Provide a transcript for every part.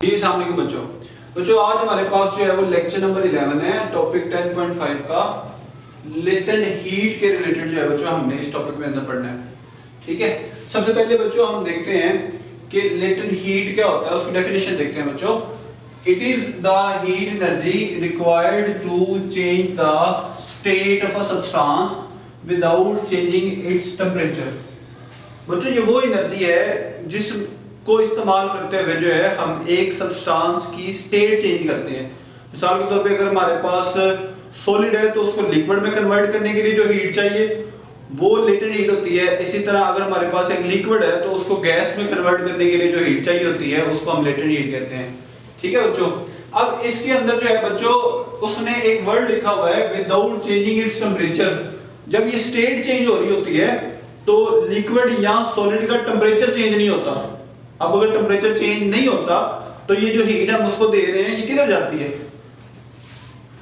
जी अस्सलाम वालेकुम बच्चों आज हमारे पास जो है वो लेक्चर नंबर 11 है। टॉपिक 10.5 का लेटेंट हीट के रिलेटेड जो है बच्चों हमने इस टॉपिक में अंदर पढ़ना है। ठीक है, सबसे पहले बच्चों हम देखते हैं कि लेटेंट हीट क्या होता है, उसकी डेफिनेशन देखते हैं बच्चों। It is the heat energy required to change the state of a substance without changing its temperature. बच्चों ये वो एनर्जी है जिसको इस्तेमाल करते हुए जो है हम एक सब्सटेंस की स्टेट चेंज करते हैं। मिसाल के तौर पे अगर हमारे पास सॉलिड है तो उसको लिक्विड में कन्वर्ट करने के लिए जो हीट चाहिए वो लेटेंट हीट होती है। इसी तरह अगर हमारे पास एक लिक्विड है तो उसको गैस में कन्वर्ट करने के लिए जो हीट चाहिए होती है उसको हम लेटेंट हीट कहते हैं। ठीक है बच्चों, अब इसके अंदर जो है बच्चों उसने एक वर्ड लिखा हुआ है विदाउट चेंजिंग इट्स टेंपरेचर। जब ये स्टेट चेंज हो रही होती है तो लिक्विड या सॉलिड का टेंपरेचर चेंज नहीं होता। अब अगर टेंपरेचर चेंज नहीं होता तो ये जो हीट हम उसको दे रहे हैं ये किधर जाती है,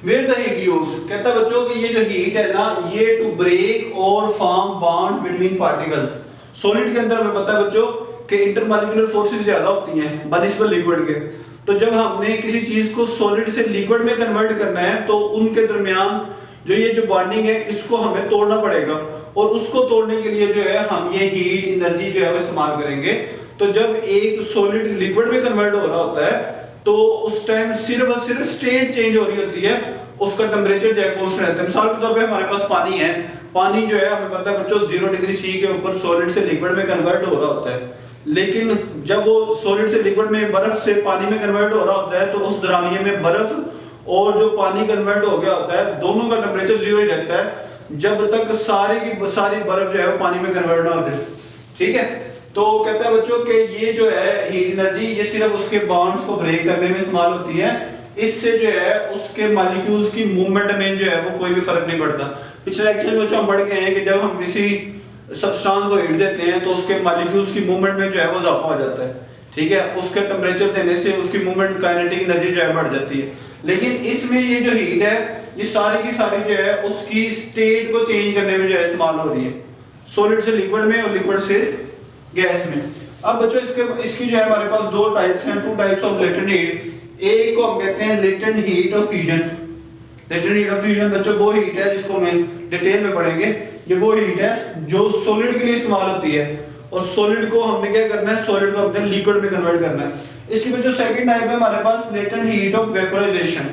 वेयर द हीट यूज्ड। कहता है बच्चों कि ये जो हीट है ना ये टू ब्रेक और form bond between particles. Solid के अंदर हमें पता है बच्चों कि इंटरमॉलिक्यूलर फोर्सेस ज्यादा होती हैं बनिस्बत लिक्विड के। तो जब हमने किसी चीज को सॉलिड से लिक्विड में कन्वर्ट करना है तो उनके दरमियान जो ये जो बॉन्डिंग है इसको हमें तोड़ना पड़ेगा और उसको तोड़ने के लिए जो है हम ये हीट एनर्जी जो है वो इस्तेमाल करेंगे। तो जब एक सॉलिड लिक्विड में कन्वर्ट हो रहा होता है तो उस टाइम सिर्फ और सिर्फ स्टेट चेंज हो रही होती है, उसका टेंपरेचर जो है कांस्टेंट रहता है। मिसाल के तौर पे हमारे पास पानी है, पानी जो है हमें पता है बच्चों 0 डिग्री सी के ऊपर सॉलिड से लिक्विड में कन्वर्ट हो रहा होता है। लेकिन जब वो सॉलिड से लिक्विड में बर्फ से पानी में कन्वर्ट हो रहा होता है तो उस दौरानिये में बर्फ और जो पानी कन्वर्ट हो गया होता है दोनों का टेंपरेचर 0 ही रहता है जब तक सारी की सारी बर्फ जो है वो पानी में कन्वर्ट ना हो जाए। ठीक है, तो कहता है बच्चों कि ये जो है हीट एनर्जी ये सिर्फ उसके बॉन्ड्स को ब्रेक करने में इस्तेमाल होती है। इससे जो है उसके मॉलिक्यूल्स की मूवमेंट में जो है वो कोई भी फर्क नहीं पड़ता। पिछले लेक्चर में हम पढ़ गए हैं कि जब हम किसी सब्सटेंस को हीट देते हैं तो उसके मॉलिक्यूल्स की मूवमेंट में जो है वो इजाफा हो जाता है। ठीक है, उसके टेंपरेचर देने से उसकी मूवमेंट काइनेटिक एनर्जी जो है बढ़ जाती है। लेकिन इसमें ये जो हीट है ये सारी की सारी जो है उसकी स्टेट को चेंज करने में जो है इस्तेमाल हो रही है, सॉलिड से लिक्विड में और लिक्विड से गैस में। अब बच्चों इसकी जो है हमारे पास दो टाइप्स हैं, two types of latent heat. एक को हम कहते हैं latent heat of fusion. Latent heat of fusion बच्चों वो हीट है जिसको मैं डिटेल में पढ़ेंगे। ये वो हीट है जो सॉलिड के लिए इस्तेमाल होती है और सॉलिड को हमने क्या करना है, सॉलिड को अपने लिक्विड में कन्वर्ट करना है। इसकी बच्चों सेकंड टाइप है हमारे पास latent heat of vaporization.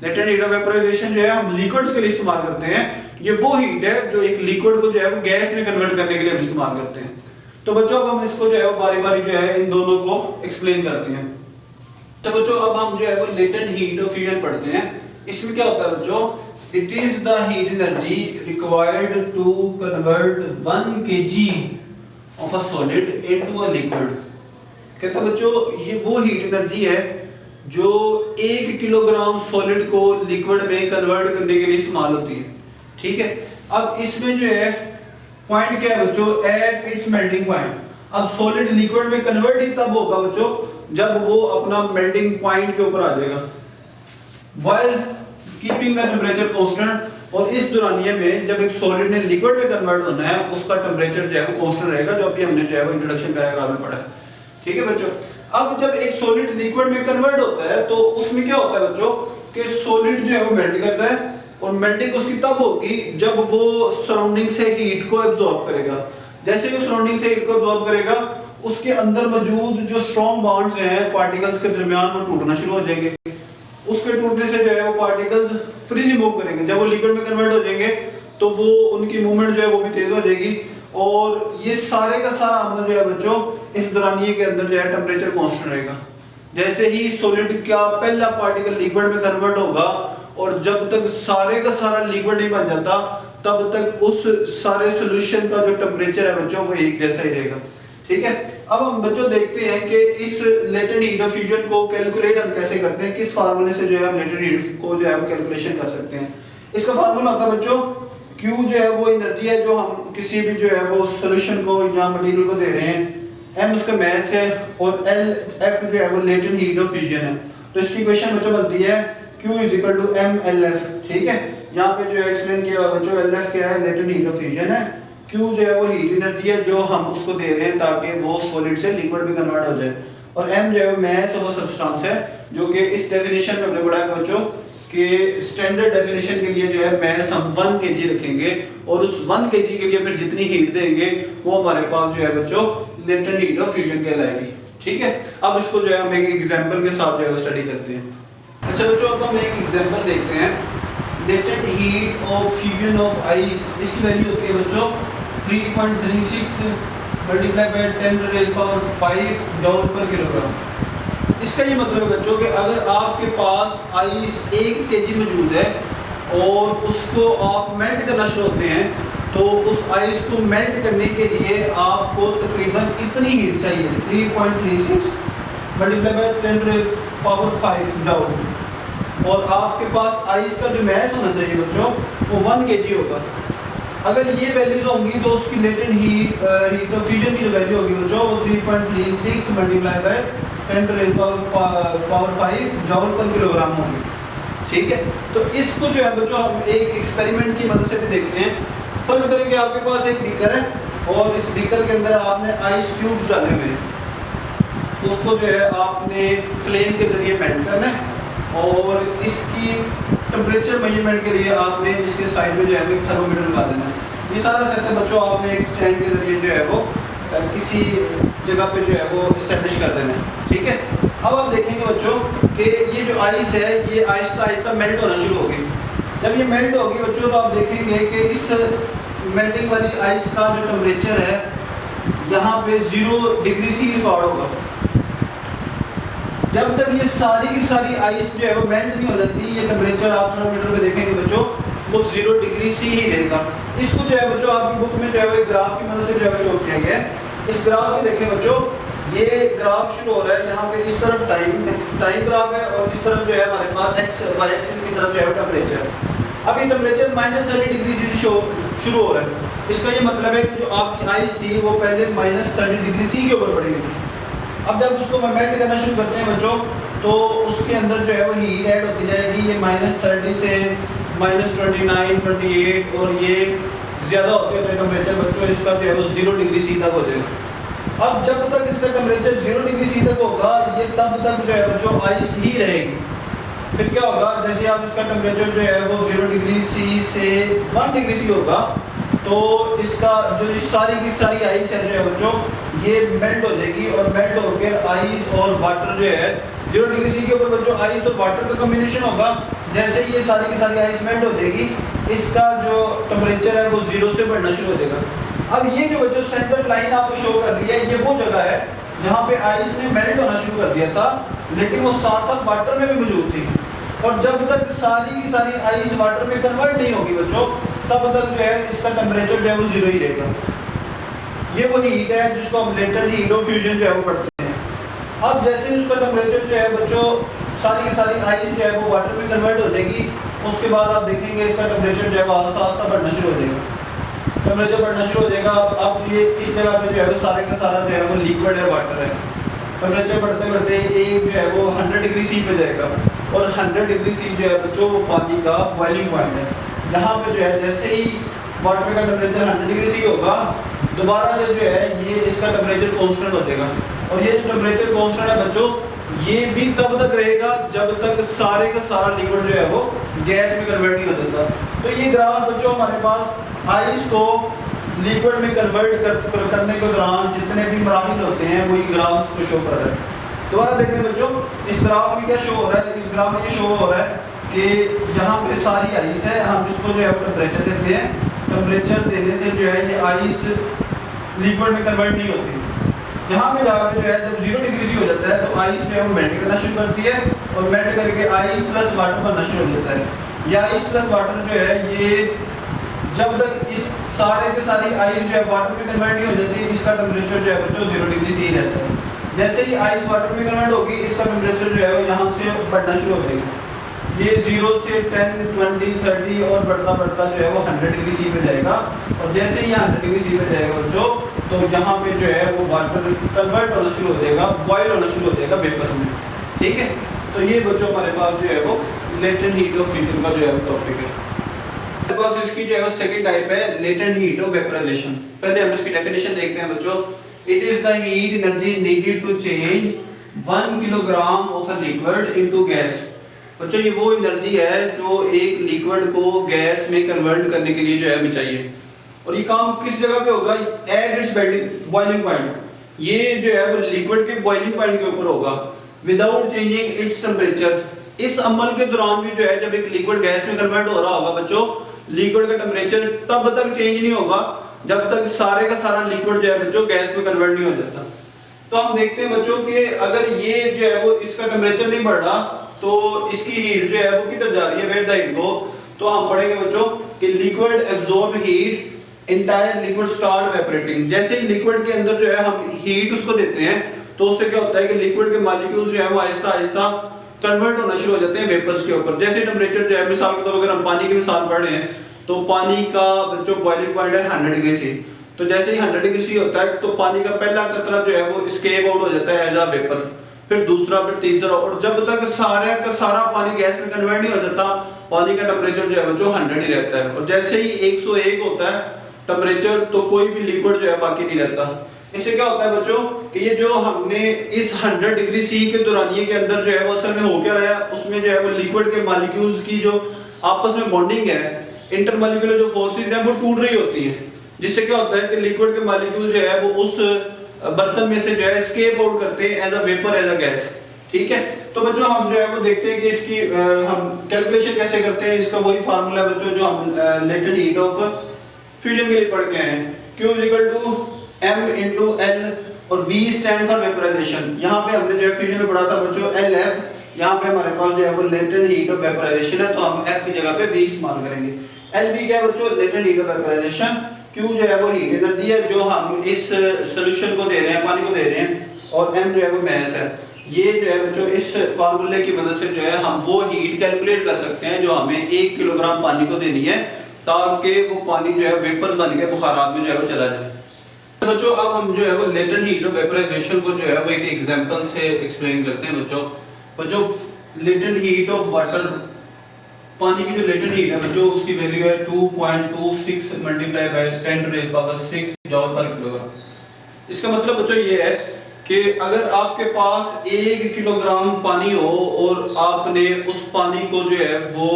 Latent heat of vaporization जो है हम लिक्विड्स के लिए इस्तेमाल करते हैं। ये वो हीट है जो एक लिक्विड को जो है वो गैस में कन्वर्ट करने के लिए हम इस्तेमाल करते हैं। तो बच्चों अब हम इसको जो है वो बारी बारी जो है इन दोनों को एक्सप्लेन करते हैं। तो बच्चों अब हम जो है वो लेटेंट हीट ऑफ फ्यूजन पढ़ते हैं। इसमें क्या होता है बच्चों, it is the heat energy required to convert 1 kg of a solid into a liquid. कहता है बच्चों ये वो हीट एनर्जी है जो 1 किलोग्राम सॉलिड को लिक्विड में कन्वर्ट करने के लिए इस्तेमाल होती है। ठीक है, अब इसमें जो है पॉइंट क्या है बच्चों, एट इट्स मेल्टिंग पॉइंट। अब सॉलिड लिक्विड में कन्वर्ट ही तब होगा बच्चों जब वो अपना मेल्टिंग पॉइंट के ऊपर आ जाएगा, while keeping the temperature constant. और इस दौरानिये में जब एक सॉलिड ने लिक्विड में कन्वर्ट होना है उसका टेंपरेचर जो है वो कांस्टेंट रहेगा, जो अभी हमने जो है वो इंट्रोडक्शन पैराग्राफ में पढ़ा है। ठीक है बच्चों, अब जब एक सॉलिड लिक्विड में कन्वर्ट होता है तो उसमें क्या होता है बच्चों कि सॉलिड जो है वो मेल्ट करता है और मेल्टिंग उसकी तब होगी जब वो सराउंडिंग से हीट को एब्जॉर्ब करेगा। जैसे वो सराउंडिंग से हीट को एब्जॉर्ब करेगा उसके अंदर मौजूद जो स्ट्रॉन्ग बॉन्ड्स हैं पार्टिकल्स के दरमियान वो टूटना शुरू हो जाएंगे। उसके टूटने से जो है वो पार्टिकल्स फ्रीली मूव करेंगे। जब वो लिक्विड में कन्वर्ट हो जाएंगे तो वो उनकी मूवमेंट जो है वो भी तेज हो जाएगी और ये सारे का सारा अमल जो है बच्चों इस दौरानिये के अंदर जो है टेंपरेचर कांस्टेंट रहेगा। जैसे ही सॉलिड का पहला पार्टिकल लिक्विड में कन्वर्ट होगा और जब तक सारे का सारा लिक्विड नहीं बन जाता तब तक उस सारे सॉल्यूशन का जो टेंपरेचर है बच्चों वो एक जैसा ही रहेगा। ठीक है, अब हम बच्चों देखते हैं कि इस लेटेंट हीट ऑफ फ्यूजन को कैलकुलेट हम कैसे करते हैं, किस फार्मूले से जो है हम लेटेंट हीट को जो है हम कैलकुलेशन कर सकते हैं। इसका फार्मूला होता है बच्चों Q जो है वो एनर्जी है जो हम किसी भी जो है वो सॉल्यूशन को या मटेरियल को दे रहे हैं, M उसका मास है और F जो है वो लेटेंट हीट ऑफ फ्यूजन है। तो इसकी इक्वेशन बच्चों बनती है Q is equal to mLF। ठीक है, यहाँ पे जो है एक्सप्लेन किया हुआ बच्चों LF क्या है, लेटेंट हीट ऑफ फ्यूजन है। Q जो है वो हीट एनर्जी है जो हम उसको दे रहे हैं ताकि वो सॉलिड से लिक्विड में कन्वर्ट हो जाए। और m जो है मास ऑफ सब्सटेंस है, जो कि इस डेफिनेशन में हमने पढ़ा है बच्चों कि स्टैंडर्ड डेफिनेशन के लिए जो है मास हम 1 kg रखेंगे और उस 1 kg के लिए फिर जितनी हीट देंगे वो हमारे पास जो है बच्चों लेटेंट हीट ऑफ फ्यूजन कहलाएगी। ठीक है, अब इसको जो है हम एक एग्जांपल के साथ जो है स्टडी करते हैं। अच्छा बच्चों, अब हम एक एग्जांपल देखते हैं। Latent heat of fusion of ice, इसकी वैल्यू होती है बच्चों 3.36 मल्टीप्लाई बाय 10⁵ जूल पर किलोग्राम। इसका ये मतलब है बच्चों कि अगर आपके पास आइस 1 kg मौजूद है और उसको आप मेल्ट करना शुरू होते हैं, तो उस आइस को मेल्ट करने के लिए आपको तकरीबन इतनी हीट चाहिए 3.36 मल्टीप्लाई बाय 10⁵ जूल। और आपके पास आइस का जो मास होना चाहिए बच्चों वो 1 kg होगा। अगर ये वैल्यूज होंगी तो उसकी लेटेंट हीट ऑफ फ्यूजन की जो वैल्यू होगी बच्चों वो 3.36 मल्टीप्लाई बाय 10⁵ जूल पर किलोग्राम होगी। ठीक है, तो इसको जो है बच्चों हम एक एक्सपेरिमेंट की मदद से भी देखते हैं। फर्ज करें कि आपके पास एक बीकर है और इस बीकर के अंदर आपने आइस क्यूब्स डाले हुए हैं, उसको जो है आपने फ्लेम के जरिए मेल्ट करना है और इसकी टेम्परेचर मेजरमेंट के लिए आपने इसके साइड में जो है एक थर्मोमीटर लगा देना है। ये सारा सेटअप बच्चों आपने एक स्टैंड के जरिए जो है वो किसी जगह पे जो है वो इस्टेब्लिश कर देना है। ठीक है, अब आप देखेंगे बच्चों कि ये जो आइस है ये आहिस्ता आहिस्ता मेल्ट होना शुरू होगी। जब ये मेल्ट होगी बच्चों तो आप देखेंगे कि इस मेल्टिंग वाली आइस का जो टेम्परेचर है यहाँ पे 0 डिग्री सी रिकॉर्ड होगा। जब तक ये सारी की सारी आइस जो है वो मेल्ट नहीं हो जाती, ये टेम्परेचर आप थर्मोमीटर पे देखेंगे बच्चों वो 0 डिग्री सी ही रहेगा। इसको जो है बच्चों आपकी बुक में जो है वो एक ग्राफ की मदद से जो है शो किया गया है। इस ग्राफ में देखें बच्चों, ये ग्राफ शुरू हो रहा है यहाँ पे, इस तरफ टाइम ग्राफ है और इस तरफ जो है हमारे पास एक्स वाई एक्सिस की तरफ जो है टेम्परेचर। अब ये टेम्परेचर -30 डिग्री सी शुरू हो रहा है। इसका ये मतलब है कि जो आपकी आइस थी वो पहले -30 डिग्री सी के ऊपर पड़ी हुई थी। अब जब उसको मेल्ट करना शुरू करते हैं बच्चों तो उसके अंदर जो है वो हीट ऐड होती जाएगी। ये -30 से -29, 28 और ये ज़्यादा होते होते टेम्परेचर बच्चों इसका जो है वो 0 डिग्री सी तक हो जाएगा। अब जब तक इसका टेम्परेचर 0 डिग्री सी तक होगा ये तब तक जो है बच्चों आइस ही रहेगी। फिर क्या होगा, जैसे आप इसका टेम्परेचर जो है वो 0 डिग्री सी से 1 डिग्री सी होगा तो इसका जो सारी की सारी आइस है जो है बच्चों ये मेल्ट हो जाएगी और मेल्ट होकर आइस और वाटर जो है 0 डिग्री सी के ऊपर बच्चों आइस और वाटर का कॉम्बिनेशन होगा। जैसे ये सारी की सारी आइस मेल्ट हो जाएगी इसका जो टेम्परेचर है वो 0 से बढ़ना शुरू हो जाएगा। अब ये जो बच्चों सेंटर लाइन आपको शो कर रही है ये वो जगह है जहाँ पे आइस ने मेल्ट होना शुरू कर दिया था, लेकिन वो साथ साथ वाटर में भी मौजूद थी। और जब तक सारी की सारी आइस वाटर में कन्वर्ट नहीं होगी बच्चों तब तक जो है इसका टेम्परेचर जो है वो 0 ही रहेगा। ये वो हीट है जिसको हम लेटेंट हीट ऑफ फ्यूजन जो है वो पढ़ते हैं। अब जैसे ही उसका टेम्परेचर जो है बच्चों सारी की सारी आइस जो है वो वाटर में कन्वर्ट हो जाएगी, उसके बाद आप देखेंगे इसका टेम्परेचर जो है वो आस्ता आस्ता बढ़ना शुरू हो जाएगा। टेम्परेचर बढ़ना शुरू हो जाएगा। अब ये इस जगह पे जो है वो सारे का सारा जो है वो लिक्विड है, वाटर है। टेम्परेचर बढ़ते बढ़ते एक जो है वो 100 डिग्री सी पे जाएगा और 100 डिग्री सी जो है बच्चों वो पानी का बॉइलिंग पॉइंट है। यहाँ पे जो है जैसे ही वाटर का टेम्परेचर 100 डिग्री सी होगा दोबारा से जो है ये इसका टेम्परेचर कांस्टेंट हो जाएगा। और ये जो टेम्परेचर कांस्टेंट है बच्चों ये भी तब तक रहेगा जब तक सारे का सारा लिक्विड जो है वो गैस में कन्वर्ट नहीं हो जाता। तो ये ग्राफ बच्चों हमारे पास आइस को लिक्विड में कन्वर्ट करने के दौरान जितने भी मराहिल होते हैं वो ये ग्राफ को शो कर रहा है। दोबारा देख रहे हैं बच्चों, इस ग्राफ में क्या शो हो रहा है, इस ग्राफ में ये शो हो रहा है कि यहाँ पे सारी आइस है, हम इसको जो है टेम्परेचर देते हैं। टेम्परेचर देने से जो है ये आइस लिक्विड में कन्वर्ट नहीं होती। यहाँ पे जाकर जो है जब 0 डिग्री सी हो जाता है तो आइस जो है वो मेल्ट करना शुरू करती है और मेल्ट करके आइस प्लस वाटर बनना शुरू हो जाता है। यह आइस प्लस वाटर जो है ये जब तक इस सारे के सारी आइस जो है वाटर में कन्वर्ट नहीं हो जाती इसका टेम्परेचर जो है बच्चों 0 डिग्री सी रहता है। जैसे ही आइस वाटर में कन्वर्ट होगी इसका टेम्परेचर जो है वो यहाँ से बढ़ना शुरू हो जाएगा। ये 0 से 10, 20, 30 और बढ़ता बढ़ता जो है वो 100 डिग्री सी पे जाएगा। और जैसे ही यहाँ 100 डिग्री सी पे जाएगा बच्चों तो यहाँ पे जो है वो वाटर कन्वर्ट होना शुरू हो जाएगा, बॉयल होना शुरू हो जाएगा वेपर्स में। ठीक है, तो ये बच्चों हमारे पास जो है वो लेटेंट हीट ऑफ फ्यूजन का जो है वो टॉपिक है। हमारे पास इसकी जो है वो सेकंड टाइप है लेटेंट हीट ऑफ वेपराइजेशन। पहले हम इसकी डेफिनेशन देखते हैं बच्चों। It is the heat energy needed to change 1 kilogram of a liquid into gas. बच्चों ये वो एनर्जी है जो एक लिक्विड को गैस में कन्वर्ट करने के लिए जो है हमें चाहिए। और ये काम किस जगह पे होगा? At its boiling point. ये जो है वो लिक्विड के बॉइलिंग पॉइंट के ऊपर होगा, विदाउट चेंजिंग इट्स टेम्परेचर। इस अमल के दौरान भी जो है जब एक लिक्विड गैस में कन्वर्ट हो रहा होगा बच्चों, लिक्विड का टेम्परेचर तब तक चेंज नहीं होगा जब तक सारे का सारा लिक्विड जो है बच्चों गैस में कन्वर्ट नहीं हो जाता। तो हम देखते हैं बच्चों कि अगर ये जो है वो इसका टेम्परेचर नहीं बढ़ रहा तो इसकी हीट जो है वो किधर जा रही है? वेयर द हीट गो। तो हम पढ़ेंगे बच्चों कि liquid absorb heat, entire liquid start evaporating. जैसे ही लिक्विड के अंदर जो है हम हीट उसको देते हैं तो उससे क्या होता है कि लिक्विड के मॉलिक्यूल जो है वो आहिस्ता आहिस्ता कन्वर्ट होना शुरू हो जाते हैं वेपर्स के ऊपर। जैसे टेम्परेचर जो है, मिसाल के तौर पर अगर हम पानी की मिसाल पढ़ रहे हैं तो पानी का बच्चों बॉइलिंग पॉइंट है 100 डिग्री सी। तो जैसे ही 100 डिग्री सी होता है तो पानी का पहला कतरा जो है वो एस्केप आउट हो जाता है एज अ वेपर, फिर दूसरा, फिर तीसरा, और जब तक सारा का सारा पानी गैस में कन्वर्ट नहीं हो जाता पानी का टेम्परेचर जो है बच्चों 100 ही रहता है। और जैसे ही 101 होता है टेम्परेचर तो कोई भी लिक्विड जो है बाकी नहीं रहता। इससे क्या होता है बच्चों कि ये जो हमने इस 100 डिग्री सी के दौरानिये के अंदर जो है वो असल में हो क्या रहा है, उसमें जो है वो लिक्विड के मॉलिक्यूल्स की जो आपस में बॉन्डिंग है, इंटरमॉलिक्यूलर जो फोर्सेस हैं वो टूट रही होती हैं, जिससे क्या होता है कि लिक्विड के मॉलिक्यूल जो है वो उस बर्तन में से जो है एस्केप आउट करते हैं as a vapour, as a gas. ठीक है, तो बच्चों हम जो है वो देखते हैं कि इसकी हम कैलकुलेशन कैसे करते हैं। इसका वही फार्मूला बच्चों जो हम लेटेंट हीट ऑफ फ्यूजन के लिए पढ़ के आए हैं, Q = M × L और V स्टैंड फॉर वेपराइजेशन। यहाँ पे हमने जो है फ्यूजन में पढ़ा था बच्चों LF, यहाँ पे हमारे पास जो है वो लेटेंट हीट ऑफ वेपराइजेशन है तो हम F की जगह पे V इस्तेमाल करेंगे। LV क्या है बच्चों? Latent heat of vaporisation. Q जो है वो हीट एनर्जी है जो हम इस सॉल्यूशन को दे रहे हैं, पानी को दे रहे हैं, और M जो है वो मास है। ये जो है बच्चों इस फार्मूले की मदद से जो है हम वो हीट कैलकुलेट कर सकते हैं जो हमें 1 किलोग्राम पानी को देनी है ताकि वो पानी जो है वेपर बन के बुखारात में जो है वो चला जाए। तो बच्चों अब हम जो है वो लेटेंट हीट ऑफ वेपराइजेशन को जो है वो एक एग्जांपल से एक्सप्लेन करते हैं बच्चों लेटेंट हीट ऑफ वाटर, पानी की जो लेटेंट हीट है बच्चों उसकी वैल्यू है 2.26 × 10⁻⁶ जॉल पर किलोग्राम। इसका मतलब बच्चों ये है कि अगर आपके पास 1 किलोग्राम पानी हो और आपने उस पानी को जो है वो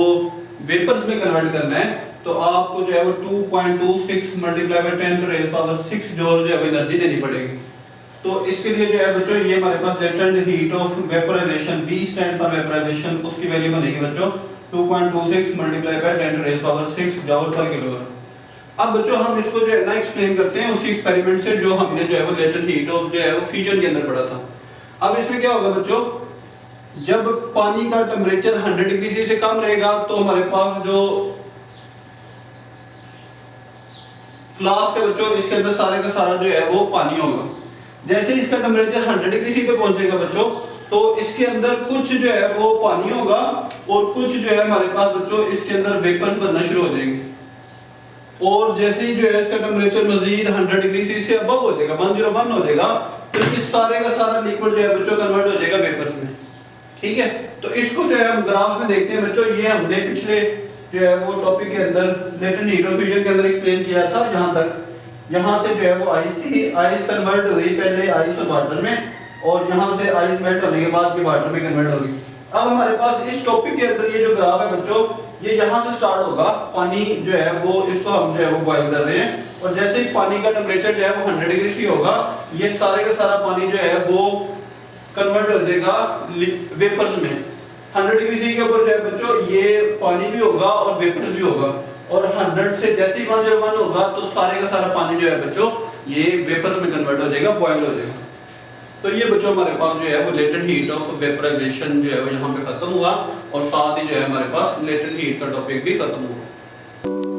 वेपर्स में कन्वर्ट करना है तो आपको जो है वो 2.26 × 10⁻⁶ जॉल जो है एनर्जी देनी पड़ेगी। तो इसके लिए जो है बच्चों ये हमारे पास latent heat of vaporization, V stand for vaporization, उसकी वैल्यू बनेगी बच्चों 2.26 × 10⁻⁶ जॉल पर किलोग्राम। अब बच्चों हम इसको जो है ना एक्सप्लेन करते हैं उसी एक्सपेरिमेंट से जो हमने जो है वो लेटेंट हीट ऑफ जो है वो फ्यूजन के अंदर पढ़ा था। अब इसमें क्या होगा बच्चों, जब पानी का टेम्परेचर 100 डिग्री सी से कम रहेगा तो हमारे पास जो फ्लास्क है बच्चों इसके अंदर सारे का सारा जो है वो पानी होगा। जैसे इसका टेम्परेचर 100 डिग्री सी पे पहुंचेगा बच्चों तो इसके अंदर कुछ जो है वो पानी होगा और कुछ जो है हमारे पास बच्चों इसके अंदर वेपर्स बनना शुरू हो जाएंगे। और जैसे ही जो है इसका टेम्परेचर मजीद 100 डिग्री सी से अबव हो जाएगा, 101 हो जाएगा, तो ये सारे का सारा लिक्विड जो है बच्चों कन्वर्ट हो जाएगा वेपर्स में। ठीक है, तो इसको जो है हम ग्राफ में देखते हैं बच्चों। ये हमने पिछले जो है वो टॉपिक के अंदर लेटेंट हीट ऑफ फ्यूजन के अंदर एक्सप्लेन किया था। यहाँ से जो है वो आइस थी, आइस कन्वर्ट हुई पहले आइस और वाटर में, और यहाँ से आइस मेल्ट होने के बाद ये वाटर में कन्वर्ट होगी। अब हमारे पास इस टॉपिक के अंदर ये जो ग्राफ है बच्चों ये यहाँ से स्टार्ट होगा। पानी जो है वो इसको हम जो है वो बॉइल कर रहे हैं और जैसे ही पानी का टेम्परेचर जो है वो 100 डिग्री सी होगा ये सारे का सारा पानी जो है वो कन्वर्ट हो जाएगा वेपर्स में। 100 डिग्री सी के ऊपर जो है बच्चों ये पानी भी होगा और वेपर्स भी होगा, और 100 से जैसे ही 101 होगा तो सारे का सारा पानी जो है बच्चों ये वेपर्स में कन्वर्ट हो जाएगा, बॉइल हो जाएगा। तो ये बच्चों हमारे पास जो है वो लेटेंट हीट ऑफ वेपराइजेशन जो है वो यहाँ पे खत्म हुआ और साथ ही जो है हमारे पास लेटेंट हीट का टॉपिक भी खत्म हुआ।